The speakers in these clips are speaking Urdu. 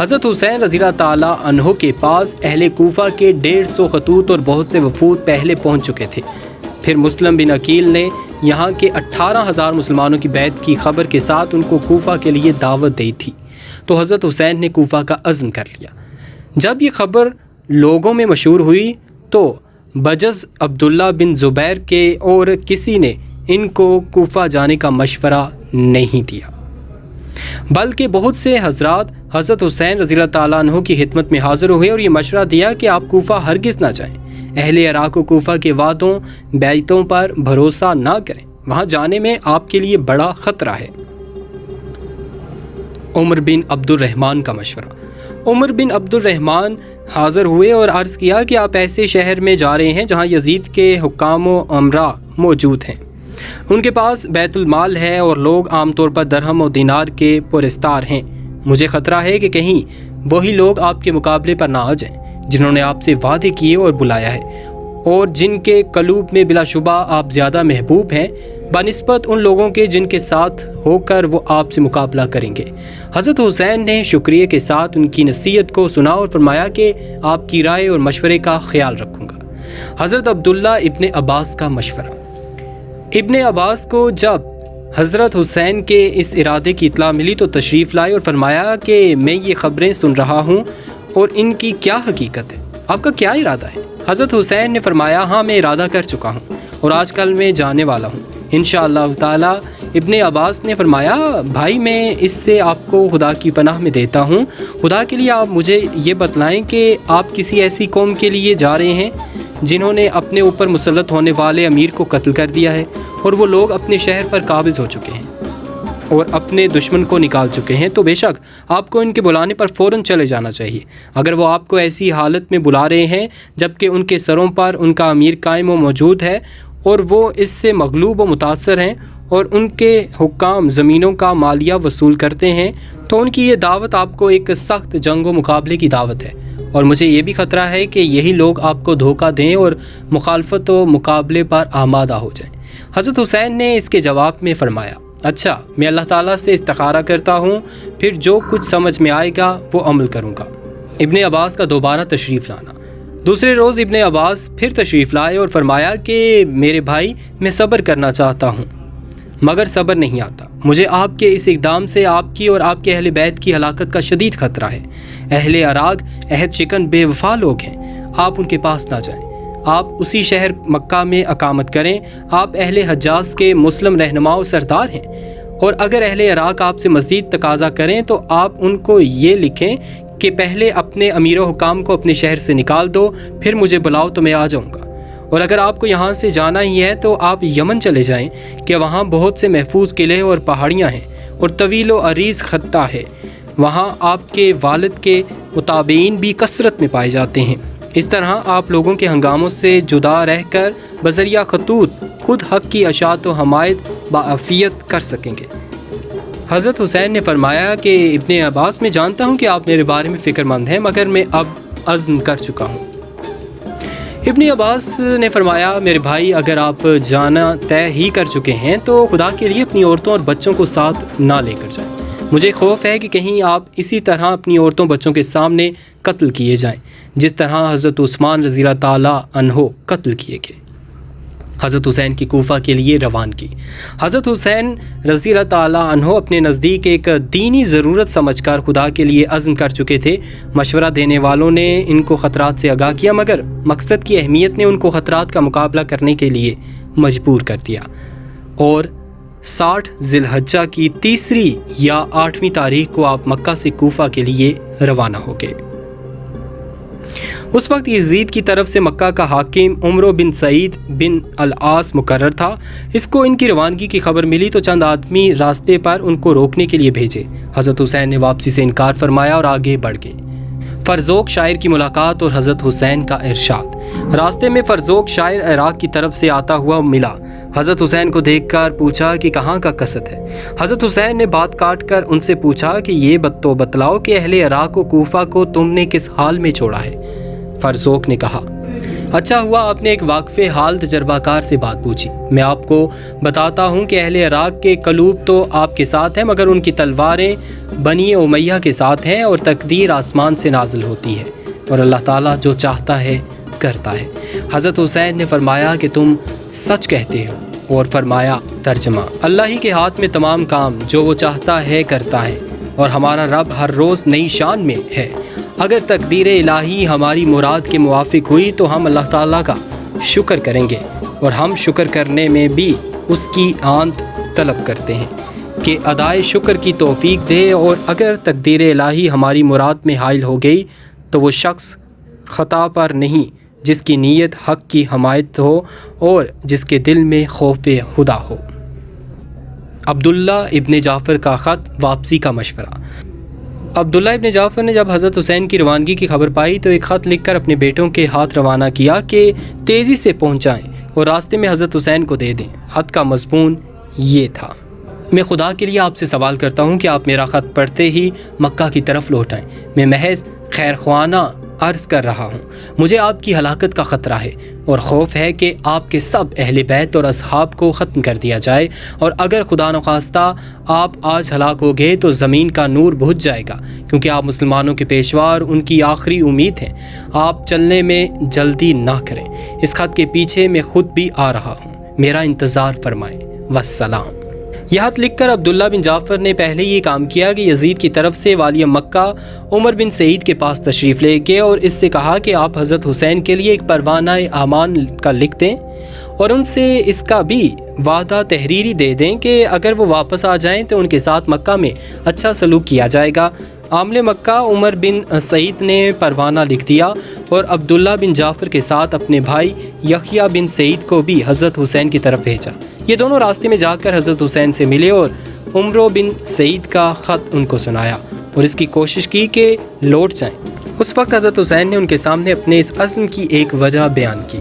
حضرت حسین رضی اللہ تعالیٰ عنہ کے پاس اہل کوفہ کے 150 خطوط اور بہت سے وفود پہلے پہنچ چکے تھے۔ پھر مسلم بن عقیل نے یہاں کے 18,000 مسلمانوں کی بیعت کی خبر کے ساتھ ان کو کوفہ کے لیے دعوت دی تھی، تو حضرت حسین نے کوفہ کا عزم کر لیا۔ جب یہ خبر لوگوں میں مشہور ہوئی تو بجز عبداللہ بن زبیر کے اور کسی نے ان کو کوفہ جانے کا مشورہ نہیں دیا، بلکہ بہت سے حضرات حضرت حسین رضی اللہ تعالیٰ عنہ کی خدمت میں حاضر ہوئے اور یہ مشورہ دیا کہ آپ کوفہ ہرگز نہ جائیں۔ اہل عراق و کوفہ کے وعدوں بیعتوں پر بھروسہ نہ کریں، وہاں جانے میں آپ کے لیے بڑا خطرہ ہے۔ عمر بن عبد الرحمن کا مشورہ۔ عمر بن عبد الرحمن حاضر ہوئے اور عرض کیا کہ آپ ایسے شہر میں جا رہے ہیں جہاں یزید کے حکام و امراء موجود ہیں، ان کے پاس بیت المال ہے اور لوگ عام طور پر درہم و دینار کے پرستار ہیں۔ مجھے خطرہ ہے کہ کہیں وہی لوگ آپ کے مقابلے پر نہ آ جائیں جنہوں نے آپ سے وعدے کیے اور بلایا ہے، اور جن کے قلوب میں بلا شبہ آپ زیادہ محبوب ہیں بنسبت ان لوگوں کے جن کے ساتھ ہو کر وہ آپ سے مقابلہ کریں گے۔ حضرت حسین نے شکریہ کے ساتھ ان کی نصیحت کو سنا اور فرمایا کہ آپ کی رائے اور مشورے کا خیال رکھوں گا۔ حضرت عبداللہ ابن عباس کا مشورہ۔ ابن عباس کو جب حضرت حسین کے اس ارادے کی اطلاع ملی تو تشریف لائے اور فرمایا کہ میں یہ خبریں سن رہا ہوں اور ان کی کیا حقیقت ہے، آپ کا کیا ارادہ ہے؟ حضرت حسین نے فرمایا ہاں میں ارادہ کر چکا ہوں اور آج کل میں جانے والا ہوں انشاءاللہ تعالی۔ ابن عباس نے فرمایا بھائی میں اس سے آپ کو خدا کی پناہ میں دیتا ہوں، خدا کے لیے آپ مجھے یہ بتلائیں کہ آپ کسی ایسی قوم کے لیے جا رہے ہیں جنہوں نے اپنے اوپر مسلط ہونے والے امیر کو قتل کر دیا ہے اور وہ لوگ اپنے شہر پر قابض ہو چکے ہیں اور اپنے دشمن کو نکال چکے ہیں، تو بے شک آپ کو ان کے بلانے پر فوراً چلے جانا چاہیے۔ اگر وہ آپ کو ایسی حالت میں بلا رہے ہیں جبکہ ان کے سروں پر ان کا امیر قائم و موجود ہے اور وہ اس سے مغلوب و متاثر ہیں اور ان کے حکام زمینوں کا مالیہ وصول کرتے ہیں، تو ان کی یہ دعوت آپ کو ایک سخت جنگ و مقابلے کی دعوت ہے، اور مجھے یہ بھی خطرہ ہے کہ یہی لوگ آپ کو دھوکہ دیں اور مخالفت و مقابلے پر آمادہ ہو جائیں۔ حضرت حسین نے اس کے جواب میں فرمایا اچھا میں اللہ تعالیٰ سے استخارہ کرتا ہوں، پھر جو کچھ سمجھ میں آئے گا وہ عمل کروں گا۔ ابن عباس کا دوبارہ تشریف لانا۔ دوسرے روز ابن عباس پھر تشریف لائے اور فرمایا کہ میرے بھائی میں صبر کرنا چاہتا ہوں مگر صبر نہیں آتا، مجھے آپ کے اس اقدام سے آپ کی اور آپ کے اہل بیت کی ہلاکت کا شدید خطرہ ہے۔ اہل عراق عہد شکن بے وفا لوگ ہیں، آپ ان کے پاس نہ جائیں، آپ اسی شہر مکہ میں اقامت کریں۔ آپ اہل حجاز کے مسلم رہنما و سردار ہیں، اور اگر اہل عراق آپ سے مزید تقاضا کریں تو آپ ان کو یہ لکھیں کہ پہلے اپنے امیر و حکام کو اپنے شہر سے نکال دو، پھر مجھے بلاؤ تو میں آ جاؤں گا، اور اگر آپ کو یہاں سے جانا ہی ہے تو آپ یمن چلے جائیں کہ وہاں بہت سے محفوظ قلعے اور پہاڑیاں ہیں اور طویل و عریض خطہ ہے، وہاں آپ کے والد کے متابعین بھی کثرت میں پائے جاتے ہیں۔ اس طرح آپ لوگوں کے ہنگاموں سے جدا رہ کر بذریعہ خطوط خود حق کی اشاعت و حمایت بعافیت کر سکیں گے۔ حضرت حسین نے فرمایا کہ ابن عباس میں جانتا ہوں کہ آپ میرے بارے میں فکر مند ہیں مگر میں اب عزم کر چکا ہوں۔ ابن عباس نے فرمایا میرے بھائی اگر آپ جانا طے ہی کر چکے ہیں تو خدا کے لیے اپنی عورتوں اور بچوں کو ساتھ نہ لے کر جائیں، مجھے خوف ہے کہ کہیں آپ اسی طرح اپنی عورتوں بچوں کے سامنے قتل کیے جائیں جس طرح حضرت عثمان رضی اللہ تعالیٰ عنہ قتل کیے گئے۔ حضرت حسین کی کوفہ کے لیے روانگی۔ حضرت حسین رضی اللہ تعالیٰ عنہ اپنے نزدیک ایک دینی ضرورت سمجھ کر خدا کے لیے عزم کر چکے تھے۔ مشورہ دینے والوں نے ان کو خطرات سے آگاہ کیا مگر مقصد کی اہمیت نے ان کو خطرات کا مقابلہ کرنے کے لیے مجبور کر دیا، اور 60 ذی الحجہ کی 3 یا 8 تاریخ کو آپ مکہ سے کوفہ کے لیے روانہ ہو گئے۔ اس وقت یزید کی طرف سے مکہ کا حاکم عمر بن سعید بن العاص مقرر تھا۔ اس کو ان کی روانگی کی خبر ملی تو چند آدمی راستے پر ان کو روکنے کے لیے بھیجے۔ حضرت حسین نے واپسی سے انکار فرمایا اور آگے بڑھ گئے۔ فرزوق شاعر کی ملاقات اور حضرت حسین کا ارشاد۔ راستے میں فرزوق شاعر عراق کی طرف سے آتا ہوا ملا۔ حضرت حسین کو دیکھ کر پوچھا کہ کہاں کا قصد ہے۔ حضرت حسین نے بات کاٹ کر ان سے پوچھا کہ یہ بتلاؤ کہ اہل عراق و کوفہ کو تم نے کس حال میں چھوڑا ہے۔ فرزوق نے کہا اچھا ہوا آپ نے ایک واقف حال تجربہ کار سے بات پوچھی۔ میں آپ کو بتاتا ہوں کہ اہل عراق کے قلوب تو آپ کے ساتھ ہیں، مگر ان کی تلواریں بنی امیہ کے ساتھ ہیں، اور تقدیر آسمان سے نازل ہوتی ہے، اور اللہ تعالیٰ جو چاہتا ہے کرتا ہے۔ حضرت حسین نے فرمایا کہ تم سچ کہتے ہو، اور فرمایا ترجمہ: اللہ ہی کے ہاتھ میں تمام کام، جو وہ چاہتا ہے کرتا ہے، اور ہمارا رب ہر روز نئی شان میں ہے۔ اگر تقدیر الہی ہماری مراد کے موافق ہوئی تو ہم اللہ تعالیٰ کا شکر کریں گے، اور ہم شکر کرنے میں بھی اس کی آنت طلب کرتے ہیں کہ ادائے شکر کی توفیق دے، اور اگر تقدیر الہی ہماری مراد میں حائل ہو گئی تو وہ شخص خطا پر نہیں جس کی نیت حق کی حمایت ہو اور جس کے دل میں خوف خدا ہو۔ عبداللہ ابن جعفر کا خط، واپسی کا مشورہ۔ عبداللہ ابن جعفر نے جب حضرت حسین کی روانگی کی خبر پائی تو ایک خط لکھ کر اپنے بیٹوں کے ہاتھ روانہ کیا کہ تیزی سے پہنچائیں اور راستے میں حضرت حسین کو دے دیں۔ خط کا مضمون یہ تھا: میں خدا کے لیے آپ سے سوال کرتا ہوں کہ آپ میرا خط پڑھتے ہی مکہ کی طرف لوٹ آئیں۔ میں محض خیر خواہانہ عرض کر رہا ہوں۔ مجھے آپ کی ہلاکت کا خطرہ ہے، اور خوف ہے کہ آپ کے سب اہل بیت اور اصحاب کو ختم کر دیا جائے، اور اگر خدا نخواستہ آپ آج ہلاک ہو گئے تو زمین کا نور بجھ جائے گا، کیونکہ آپ مسلمانوں کے پیشوا اور ان کی آخری امید ہیں۔ آپ چلنے میں جلدی نہ کریں۔ اس خط کے پیچھے میں خود بھی آ رہا ہوں، میرا انتظار فرمائیں۔ والسلام۔ یہ خط لکھ کر عبداللہ بن جعفر نے پہلے یہ کام کیا کہ یزید کی طرف سے والی مکہ عمر بن سعید کے پاس تشریف لے گئے اور اس سے کہا کہ آپ حضرت حسین کے لیے ایک پروانہ امان کا لکھ دیں، اور ان سے اس کا بھی وعدہ تحریری دے دیں کہ اگر وہ واپس آ جائیں تو ان کے ساتھ مکہ میں اچھا سلوک کیا جائے گا۔ عامل مکہ عمر بن سعید نے پروانہ لکھ دیا اور عبداللہ بن جعفر کے ساتھ اپنے بھائی یحییٰ بن سعید کو بھی حضرت حسین کی طرف بھیجا۔ یہ دونوں راستے میں جا کر حضرت حسین سے ملے اور عمر بن سعید کا خط ان کو سنایا اور اس کی کوشش کی کہ لوٹ جائیں۔ اس وقت حضرت حسین نے ان کے سامنے اپنے اس عزم کی ایک وجہ بیان کی۔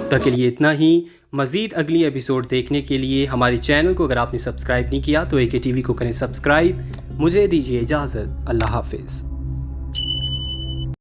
تک کے لیے اتنا ہی۔ مزید اگلی ایپیسوڈ دیکھنے کے لیے ہمارے چینل کو اگر آپ نے سبسکرائب نہیں کیا تو AK TV کو کریں سبسکرائب۔ مجھے دیجیے اجازت۔ اللہ حافظ۔